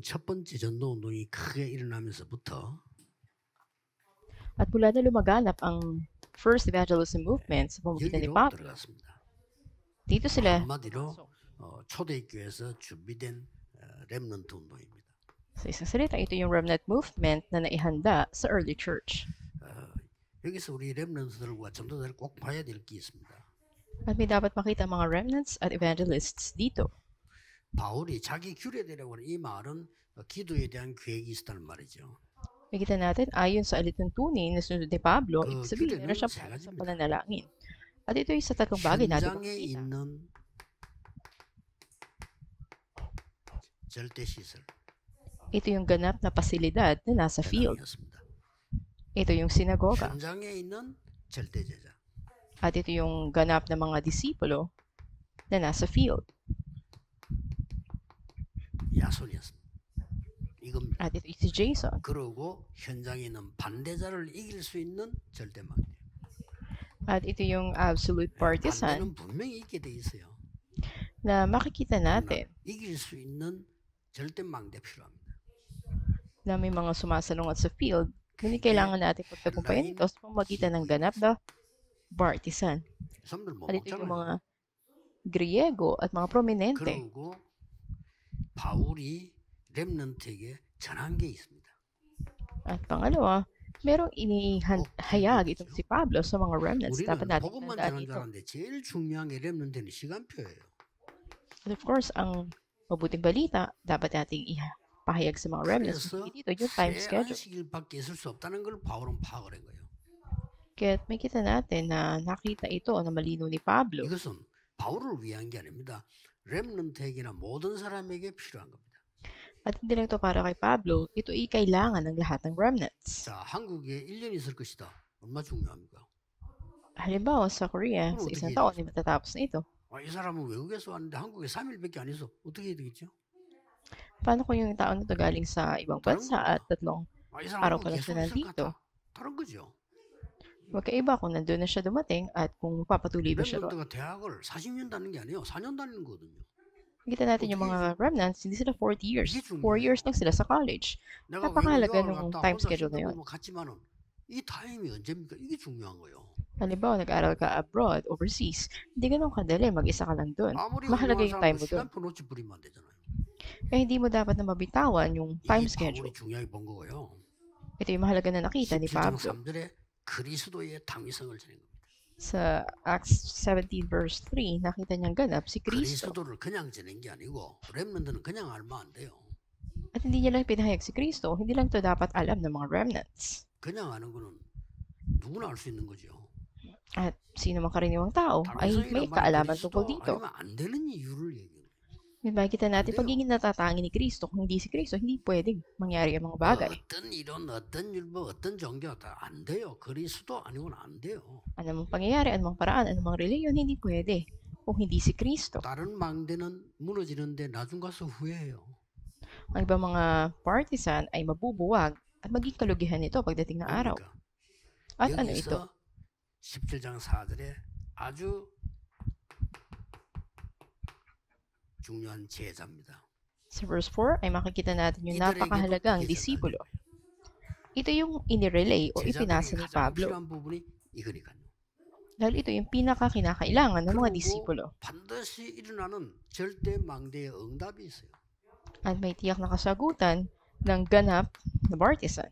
첫 번째 전도 운동이 크게 일어나면서부터 At mula na lumaganap ang first evangelism movement sa pamamagitan ni 여기로 Pablo, 들어갔습니다. dito sila 한마디로 pumasok. 초대교회에서 준비된 렘넌트 운동입니다. Sa isang salita, ito yung remnant movement na naihanda sa early church. 여기서 우리 렘넌트들과 전도자를 꼭 봐야 될 게 있습니다. At may dapat makita ang mga remnants at evangelists dito. 바울이 자기 규례대로 하는 이 말은 기도에 대한 계획이 있었다는 말이죠. Makita natin, ayon sa alituntunin na sunod ni Pablo, ibig sabihin 규례는 meron siya 세 para sa 가지입니다. pananalangin. At ito ay sa tatlong bagay natin 현장에 makikita. 있는 절대 시설. Ito yung ganap na pasilidad na nasa field. 대단이었습니다. Ito yung sinagoga. 현장에 있는 절대 제자. At ito yung ganap na mga disipulo na nasa field. 야손이었습니다. 이겁니다. At ito si Jason. 그러고 현장에 있는 반대자를 이길 수 있는 절대 망대. At ito yung absolute partisan 반대는 분명히 있게 돼 있어요. na makikita natin 이길 수 있는 절대 망대 필요합니다. na may mga sumasalungat sa field, ngunit kailangan natin pagtagumpayan ito sa pamamagitan ng ganap na partisan. 사람들 못 At ito yung 먹잖아요. mga Griego at mga prominente. 그리고 바울이 렘넌트에게 전한 게 있습니다. At pangalawa, merong inihayag itong si Pablo sa mga remnants. 우리는 Dapat natin 복음만 tandaan 전한 줄 ito. 알았는데 제일 중요한 게 렘넌트는 시간표예요. At of course, ang mabuting balita, dapat nating ipahayag sa mga remnants. 그래서 Dito yung time 새 schedule. 안식일밖에 있을 수 없다는 걸 바울은 파악을 한 거예요. Kaya may kita natin na nakita ito na malino ni Pablo. 이것은 바울을 위한 게 아닙니다. 렘넌트에게나 모든 사람에게 필요한 겁니다. At hindi lang ito para kay Pablo, ito ay kailangan ng lahat ng remnants. 자, 한국에 1년 있을 것이다. 얼마 중요합니까? Halimbawa, sa Korea, 그럼 sa 어떻게 isang 해야 taon 되죠? ay matatapos na ito. 이 사람은 외국에서 왔는데 한국에 3일밖에 안 있어. 어떻게 해야 되겠죠? Paano kung yung taon na ito galing sa ibang 다른 bansa 거죠. at tatlong 이 araw 사람은 pa lang 계속 siya 있을 것 nandito? 같아. 다른 거죠. Magkaiba kung nandun na siya dumating at kung papatuloy ba siya roon. 렘넌트가 대학을 40년 다니는 게 아니에요. 4년 다니는 거거든요. Kita natin yung mga remnants, hindi sila 40 years. 4 years lang sila sa college. 내가 외국 Napakahalaga 유학을 ng 갔다 time 혼자 schedule na 쉰다고 yun. 뭐 갔지만은 이 타임이 언제입니까? 이게 중요한 거예요. Halimbawa, nag-aral ka abroad, overseas, hindi ganun kadali, mag-isa ka lang dun. 아무리 Mahalaga 훌륭한 yung time 사람도 mo dun. 시간표 놓치 버리면 안 되잖아요. Kaya hindi mo dapat na mabitawan yung time 이게 schedule. 바울이 중요하게 본 거고요. Ito yung mahalaga na nakita ni 17장 Pablo. 3절에 그리스도의 당위성을 전한 겁니다. Sa Acts 17 verse 3, nakita niyang ganap si Kristo. 그리스도를 그냥 전한 게 아니고 렘넌트는 그냥 알면 안 돼요. At hindi niya lang pinahayag si Kristo, hindi lang ito dapat alam ng mga remnants. 그냥 아는 거는 누구나 알 수 있는 거죠. At sino mang karaniwang tao ay may 당위성이란 말은 kaalaman 그리스도 tungkol dito. 아니면 안 되는 이유를 얘기해요. May makikita natin pagiging natatangi ni Kristo. Kung hindi si Kristo, hindi pwedeng mangyari ang mga bagay. 어떤 이론, 어떤 율법, 어떤 종교 다 안 돼요. 그리스도 아니고는 안 돼요. Anumang pangyayari, anumang paraan, anumang reliyon, hindi pwede. Kung hindi si Kristo. 다른 망대는 무너지는데 나중 가서 후회해요. Ang ibang mga partisan ay mabubuwag at maging kalugihan nito pagdating ng araw. 그러니까 At ano ito? 여기서 17장 4절에 아주 중요한 제자입니다. Sa verse 4 ay makikita natin yung 이들에게도 napakahalagang 이게 disipulo. 전달된 거예요. Ito yung inirelay o 제자들에게 ipinasa ni 가장 Pablo. 필요한 부분이 이거니까요. Dahil ito yung pinaka-kinakailangan ng mga 그리고 disipulo. 반드시 일어나는 절대 망대의 응답이 있어요. At may tiyak na kasagutan ng ganap na partisan.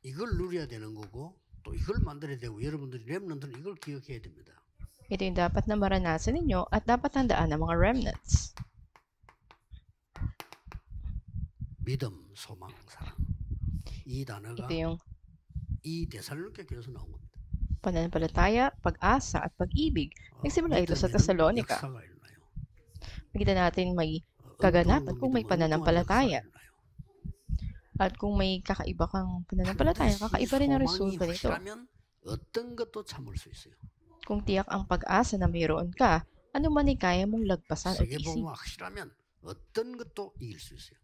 이걸 누려야 되는 거고 또 이걸 만들어야 되고 여러분들이 렘넌트는 이걸 기억해야 됩니다. Ito yung dapat na maranasan ninyo at dapat tandaan ng mga remnants. 믿음, 소망, 사랑. 이 단어가 Ito yung 이 데살로니가 교회에서 나온 겁니다. pananampalataya, pag-asa, at pag-ibig. Nagsimula ito sa 믿음에는 Thessalonica. 역사가 일어나요. Makita natin may kaganap at kung may pananampalataya. At kung may kakaiba kang pananampalataya, kakaiba rin ang resulta nito. 어떤 것도 참을 수 있어요. Kung tiyak ang pag-asa na mayroon ka, ano man ay kaya mong lagpasan at 세계복음이 isip. 확실하면 어떤 것도 이길 수 있어요.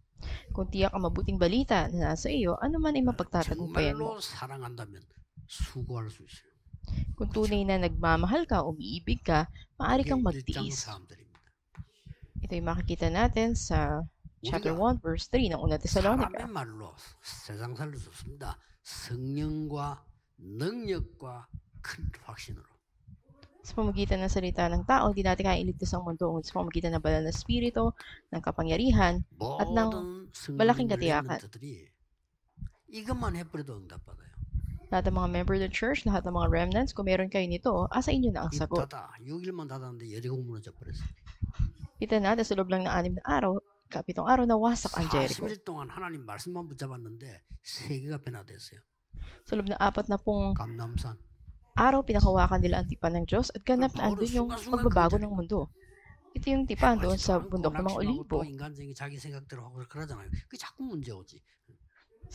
Kung tiyak ang mabuting balita na nasa iyo, ano man ay mapagtatagumpayan mo. 정말로 사랑한다면 수고할 수 있어요. Kung tunay na nagmamahal ka, umiibig ka, maaari kang 이게 일장 magtiis. 사람들입니다. Ito yung makikita natin sa chapter 우리가 1, verse 3 ng unang 사람의 Tesalonica. 말로 세상 살릴 수 없습니다. 성령과 능력과 큰 확신으로. Sa pamamagitan ng salita ng tao, hindi natin kaya iligtas ang mundo ngunit sa pamamagitan ng banal na espiritu, ng kapangyarihan, at ng 모든 malaking 성령 katiyakan. 렘넌트들이 이것만 해버려도 응답받아요. Lahat ng mga member ng church, lahat ng mga remnants, kung meron kayo nito, asa inyo na ang 입 sagot. 닫아 6일만 닫았는데 여리고 무너져 버렸어요. Kita natin sa loob lang ng 6 na araw, kapitong araw, nawasak ang Jericho. 40일 동안 하나님 말씀만 붙잡았는데 세계가 변화됐어요. Sa loob ng 40 감남산. araw, pinakawakan nila ang tipan ng Diyos at ganap na andun yung pagbabago ng mundo. Ito yung tipan doon sa bundok ng mga Olibo. 또 인간적인 자기 생각대로 하고 그러잖아요. 그게 자꾸 문제 오지.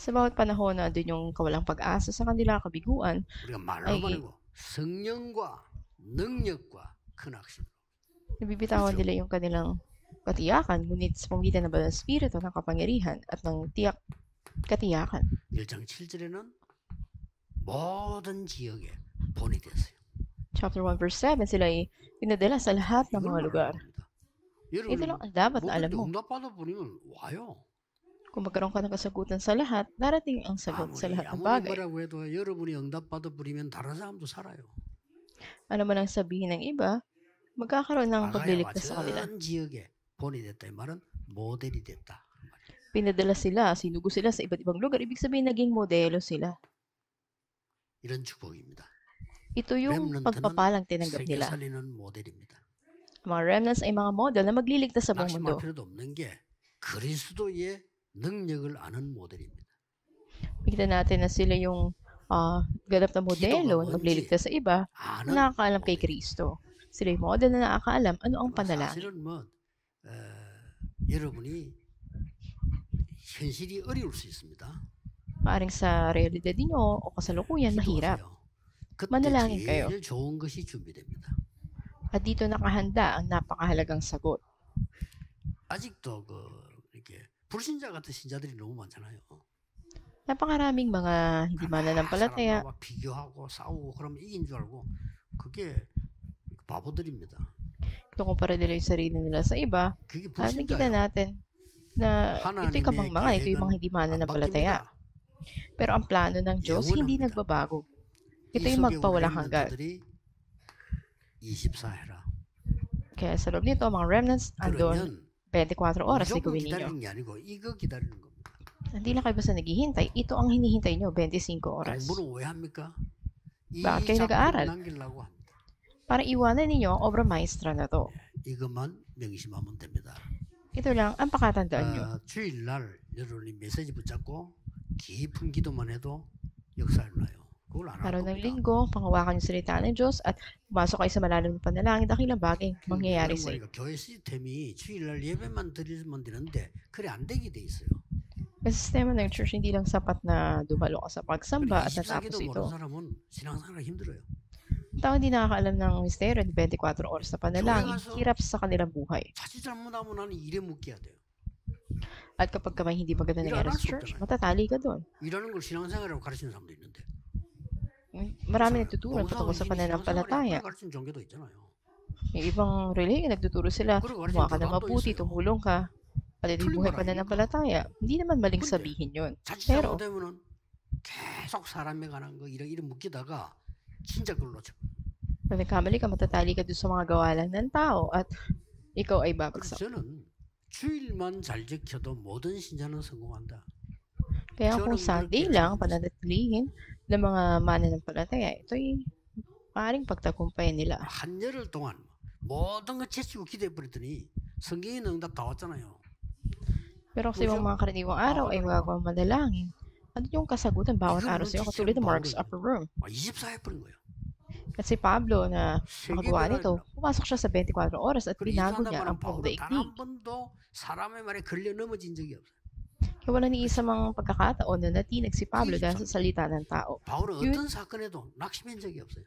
Sa bawat panahon na andun yung kawalang pag-asa sa kanila kabiguan, 우리가 말로만 하고 성령과 능력과 큰 확신. nabibitawan nila yung kanilang katiyakan, ngunit sa pamamagitan ng banal na espiritu, ng kapangyarihan, at ng katiyakan. 1장 7절에는 모든 지역에 본이 됐어요. Chapter 1 verse 7, sila ay pinadala sa lahat ng mga lugar. Ito lang ang dapat na alam mo. 응답받아 버리면 와요. Kung magkaroon ka ng kasagutan sa lahat, darating ang sagot sa lahat ng 아무리 bagay. 뭐라고 해도 여러분이 응답받아 버리면 다른 사람도 살아요. Ano man ang sabihin ng iba, magkakaroon ng 아가야와 pagliligtas sa kanila. 전 지역에 본이 됐다. 이 말은 모델이 됐다. Pinadala sila, sinugo sila sa iba't ibang lugar, ibig sabihin naging modelo sila. 이런 축복입니다. Ito yung 렘넌트는 pagpapalang tinanggap 세계 nila. 살리는 모델입니다. Mga remnants ay mga model na magliligtas sa buong 낙심할 mundo. 필요도 없는 게 그리스도의 능력을 아는 모델입니다. Makita natin na sila yung ganap na modelo na magliligtas sa iba 아는 na nakakaalam kay 모델. Kristo. Sila yung model na nakakaalam ano ang panalangin. 사실은 여러분이 현실이 어려울 수 있습니다. Maaring sa realidad ninyo o kasalukuyan mahirap. 기도하세요. 그때 만날angin kayo. 제일 좋은 것이 준비됩니다. At dito nakahanda ang napakahalagang sagot. 아직도 이렇게 불신자 같은 신자들이 너무 많잖아요. Napakaraming mga hindi mananampalataya 사람과 비교하고 싸우고 그러면 이긴 줄 알고 그게 바보들입니다. kinukumpara nila yung sarili nila sa iba. 그게 At nakikita 불신자예요. natin na ito'y kabangmangan, ito yung mga hindi 안 mananampalataya. 바뀝니다. Pero ang plano ng Diyos hindi 영원합니다. nagbabago. 이 Ito yung 속에 우리 magpawalang hanggan. 렘넌트들이 24 해라. Kaya sa loob nito, mga remnants, andon 그러면 24 oras na 무조건 gawin ninyo. 기다리는 게 아니고 이거 기다리는 겁니다. Hindi lang kayo basta naghihintay. Ito ang hinihintay nyo, 25 oras. 공부는 왜 합니까? 이 Bakit kayo 작품을 nag-aaral? 남기려고 합니다. Para iwanan ninyo ang obra maestra na to. 이것만 명심하면 됩니다. Ito lang ang pakatandaan nyo. 주일날 여러분이 메시지 붙잡고 깊은 기도만 해도 역사를 나요. 그걸 안 할 Araw ng 겁니다. linggo, pangawakan yung salita ng Diyos at pumasok kayo sa malalim na panalangin, dakilang bagay mangyayari sa inyo. 그러니까 교회 시스템이 주일날 예배만 드리면 되는데 그래 안 되게 돼 있어요. Kasi sistema ng church, hindi lang sapat na dumalo ka sa pagsamba at 24기도 natapos ito. 모르는 사람은 신앙생활 힘들어요. Ang tao hindi nakakaalam ng misteryo ng 24 oras na panalangin, hirap sa kanilang buhay. 자칫 잘못하면 나는 일에 묶여야 돼요. At kapag ka may hindi maganda nangyari sa church, matatali ka doon. 일하는 걸 신앙생활이라고 가르치는 사람도 있는데. Marami nagtuturo patungkol sa pananampalataya. 가르치는 종교도 있잖아요. Yung ibang relihiyon, nagtuturo sila, gumawa ka ng mabuti, tumulong ka, pati yung buhay pananampalataya. Hindi naman maling sabihin yun. 자칫 Pero, 잘못되면은 계속 사람에 관한 거 이런 묶이다가 진짜 그걸 놓쳐. pag nagkamali ka, matatali ka doon sa mga gawalan ng tao at ikaw ay 그래서 babagsak. 저는 주일만 잘 지켜도 모든 신자는 성공한다. Kaya kung Sunday lang, pananatilihin ng mga mananampalataya, ito'y maaaring pagtagumpayan nila. 한 열흘 동안 모든 거 제치고 기도해 버렸더니 성경의 응답 다 왔잖아요. Pero sa ibang mga karaniwang araw ay magagawa manalangin. Ano yung kasagutan bawat araw sa iyo, katulad ng Mark's Upper Room. 24 해버린 거예요. At si Pablo na 세계 nakagawa nito, 변화를 pumasok siya sa 24 oras at 그리고 binago 이산다 niya ang 말은 buong 바울은 daigdig. 단한 번도 사람의 말에 걸려 넘어진 적이 없어요. Kaya wala ni isa mang pagkakataon na natinag si Pablo dahil sa salita ng tao. 바울은 Yun- 어떤 사건에도 낙심한 적이 없어요.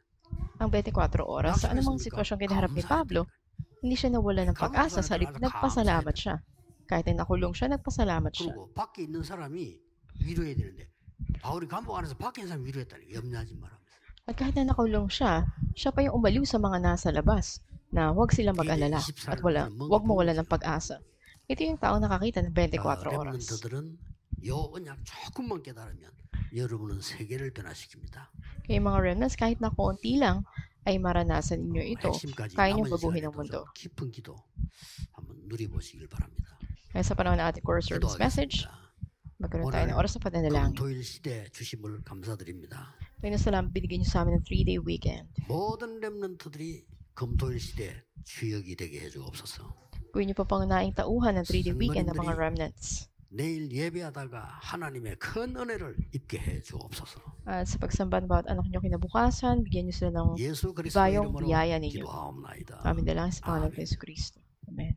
Ang 24 oras, sa anumang sitwasyong kinaharap ni Pablo, hindi siya nawala ng pag-asa, sa halip nagpasalamat siya. Kahit na nakulong siya, nagpasalamat siya. 그리고 밖에 있는 사람이 위로해야 되는데 바울이 감옥 안에서 밖에 있는 사람 위로했다니 염려하지 마라. At kahit na nakulong siya pa yung umaliw sa mga nasa labas na huwag silang mag-alala at wag mawala ng pag-asa. Ito yung taong nakakita ng 24 oras. 렘넌트들은 요 언약 조금만 깨달으면 여러분은 세계를 변화시킵니다. Kaya yung mga remnants, kahit na konti lang, ay maranasan ninyo ito. 핵심까지 Kaya niyong 남은 baguhin ang 시간에도 mundo. 좀 깊은 기도 한번 누려보시길 바랍니다. Kaya sa panahon ng ating core service message, 기도하겠습니다. magkaroon tayo ng 오늘 oras sa pananalangin. 금토일 시대 주심을 감사드립니다. Panginoon, salamat binigyan niyo sa amin ng 3-day weekend. 모든 렘넌트들이 금토일 시대 주역이 되게 해주옵소서. Gawin niyo pa pangunahing tauhan ng 3-day weekend ng mga remnants. 내일 예배하다가 하나님의 큰 은혜를 입게 해 주옵소서. At sa pagsamba ng bawat anak niyo kinabukasan, bigyan niyo sila ng 예수 그리스도 bayong 이름으로 biyaya ninyo. 기도하옵나이다. Aming dalangin sa pangalan ng Yesu Cristo. Amen.